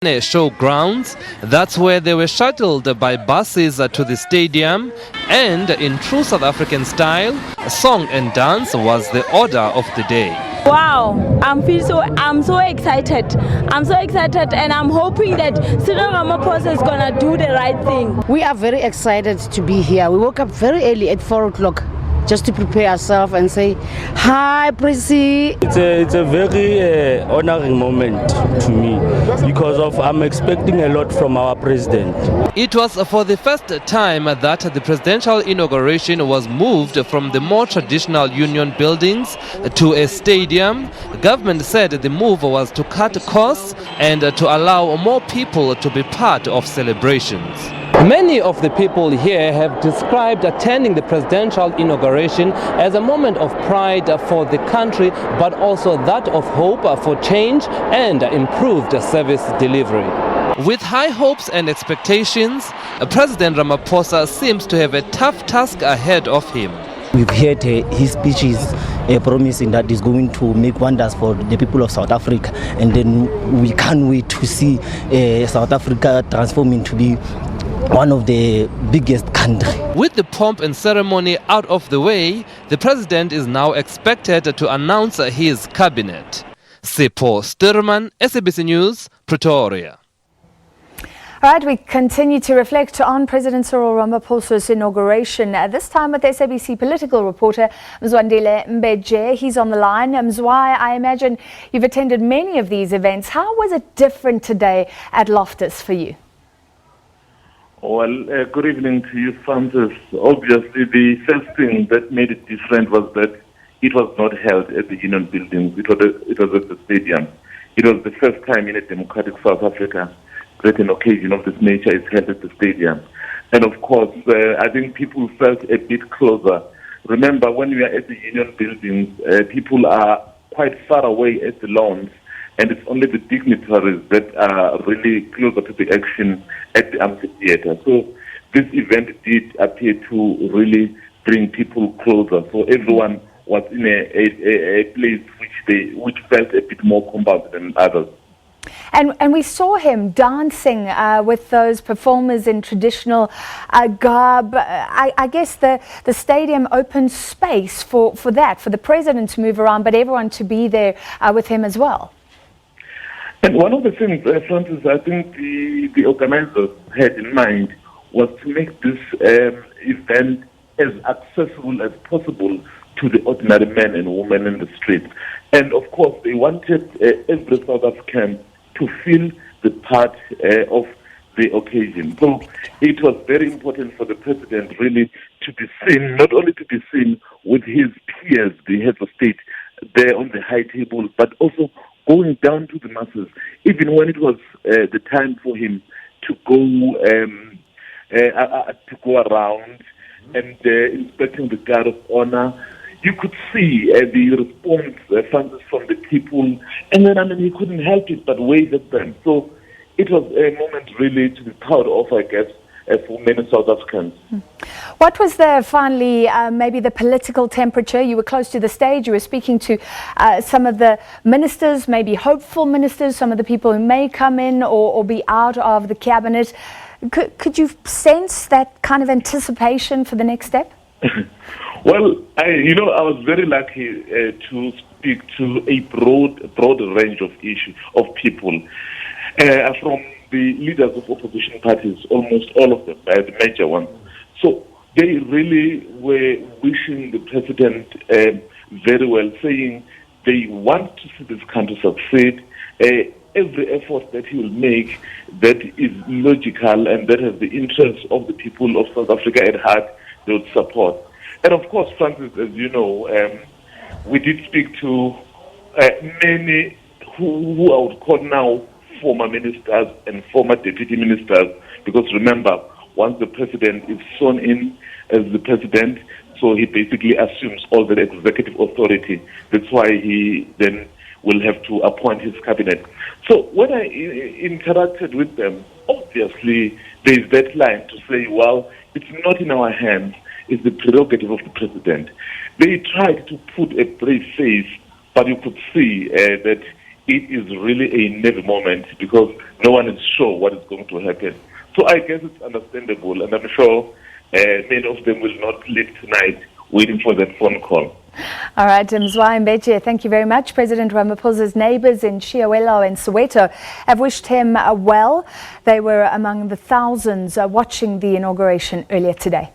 Showgrounds. That's where they were shuttled by buses to the stadium, and in true South African style, song and dance was the order of the day. Wow, I'm so excited. I'm so excited, and I'm hoping that Cyril Ramaphosa is gonna do the right thing. We are very excited to be here. We woke up very early at 4 o'clock just to prepare ourselves and say, hi, Presi. It's a very honoring moment to me because I'm expecting a lot from our president. It was for the first time that the presidential inauguration was moved from the more traditional union buildings to a stadium. Government said the move was to cut costs and to allow more people to be part of celebrations. Many of the people here have described attending the presidential inauguration as a moment of pride for the country, but also that of hope for change and improved service delivery. With high hopes and expectations, President Ramaphosa seems to have a tough task ahead of him. We've heard his speeches promising that he's going to make wonders for the people of South Africa, and then we can't wait to see South Africa transform into be one of the biggest countries. With the pomp and ceremony out of the way, the president is now expected to announce his cabinet. Sipho Sturman, SABC News, Pretoria. All right, we continue to reflect on President Cyril Ramaphosa's inauguration, this time with SABC political reporter Mzwandile Mbeje. He's on the line. Mzwai, I imagine you've attended many of these events. How was it different today at Loftus for you? Well, good evening to you, Francis. Obviously, the first thing that made it different was that it was not held at the Union Building. It was at the stadium. It was the first time in a democratic South Africa that an occasion of this nature is held at the stadium. And of course, I think people felt a bit closer. Remember, when we are at the Union Buildings, people are quite far away at the lawns, and it's only the dignitaries that are really closer to the action at the amphitheater. So this event did appear to really bring people closer. So everyone was in a place which felt a bit more compounded than others. And we saw him dancing with those performers in traditional garb. I guess the stadium opened space for the president to move around, but everyone to be there with him as well. And one of the things, Francis, I think the organizers had in mind was to make this event as accessible as possible to the ordinary men and women in the street. And of course, they wanted every South African to feel the part of the occasion. So it was very important for the president really to be seen, not only to be seen with his peers, the heads of state, there on the high table, but also going down to the masses, even when it was the time for him to go around and inspecting the guard of honor. You could see the response from the people, and then he couldn't help it but wave at them. So it was a moment really to be proud of, I guess, for many South Africans. What was finally maybe the political temperature? You were close to the stage, you were speaking to some of the ministers, maybe hopeful ministers, some of the people who may come in or be out of the cabinet. Could you sense that kind of anticipation for the next step? Well, I was very lucky to speak to a broad range of people, from the leaders of opposition parties, almost all of them, the major ones. So they really were wishing the president very well, saying they want to see this country succeed. Every effort that he will make that is logical and that has the interests of the people of South Africa at heart, they would support. And of course, Francis, as you know, we did speak to many who I would call now former ministers and former deputy ministers, because remember, once the president is sworn in as the president, so he basically assumes all the executive authority. That's why he then will have to appoint his cabinet. So when I interacted with them, obviously there is that line to say, well, it's not in our hands, it's the prerogative of the president. They tried to put a brave face, but you could see that it is really a nervy moment because no one is sure what is going to happen. So I guess it's understandable, and I'm sure many of them will not sleep tonight waiting for that phone call. All right, Mzwandile Mbeje, thank you very much. President Ramaphosa's neighbours in Chiawelo and Soweto have wished him well. They were among the thousands watching the inauguration earlier today.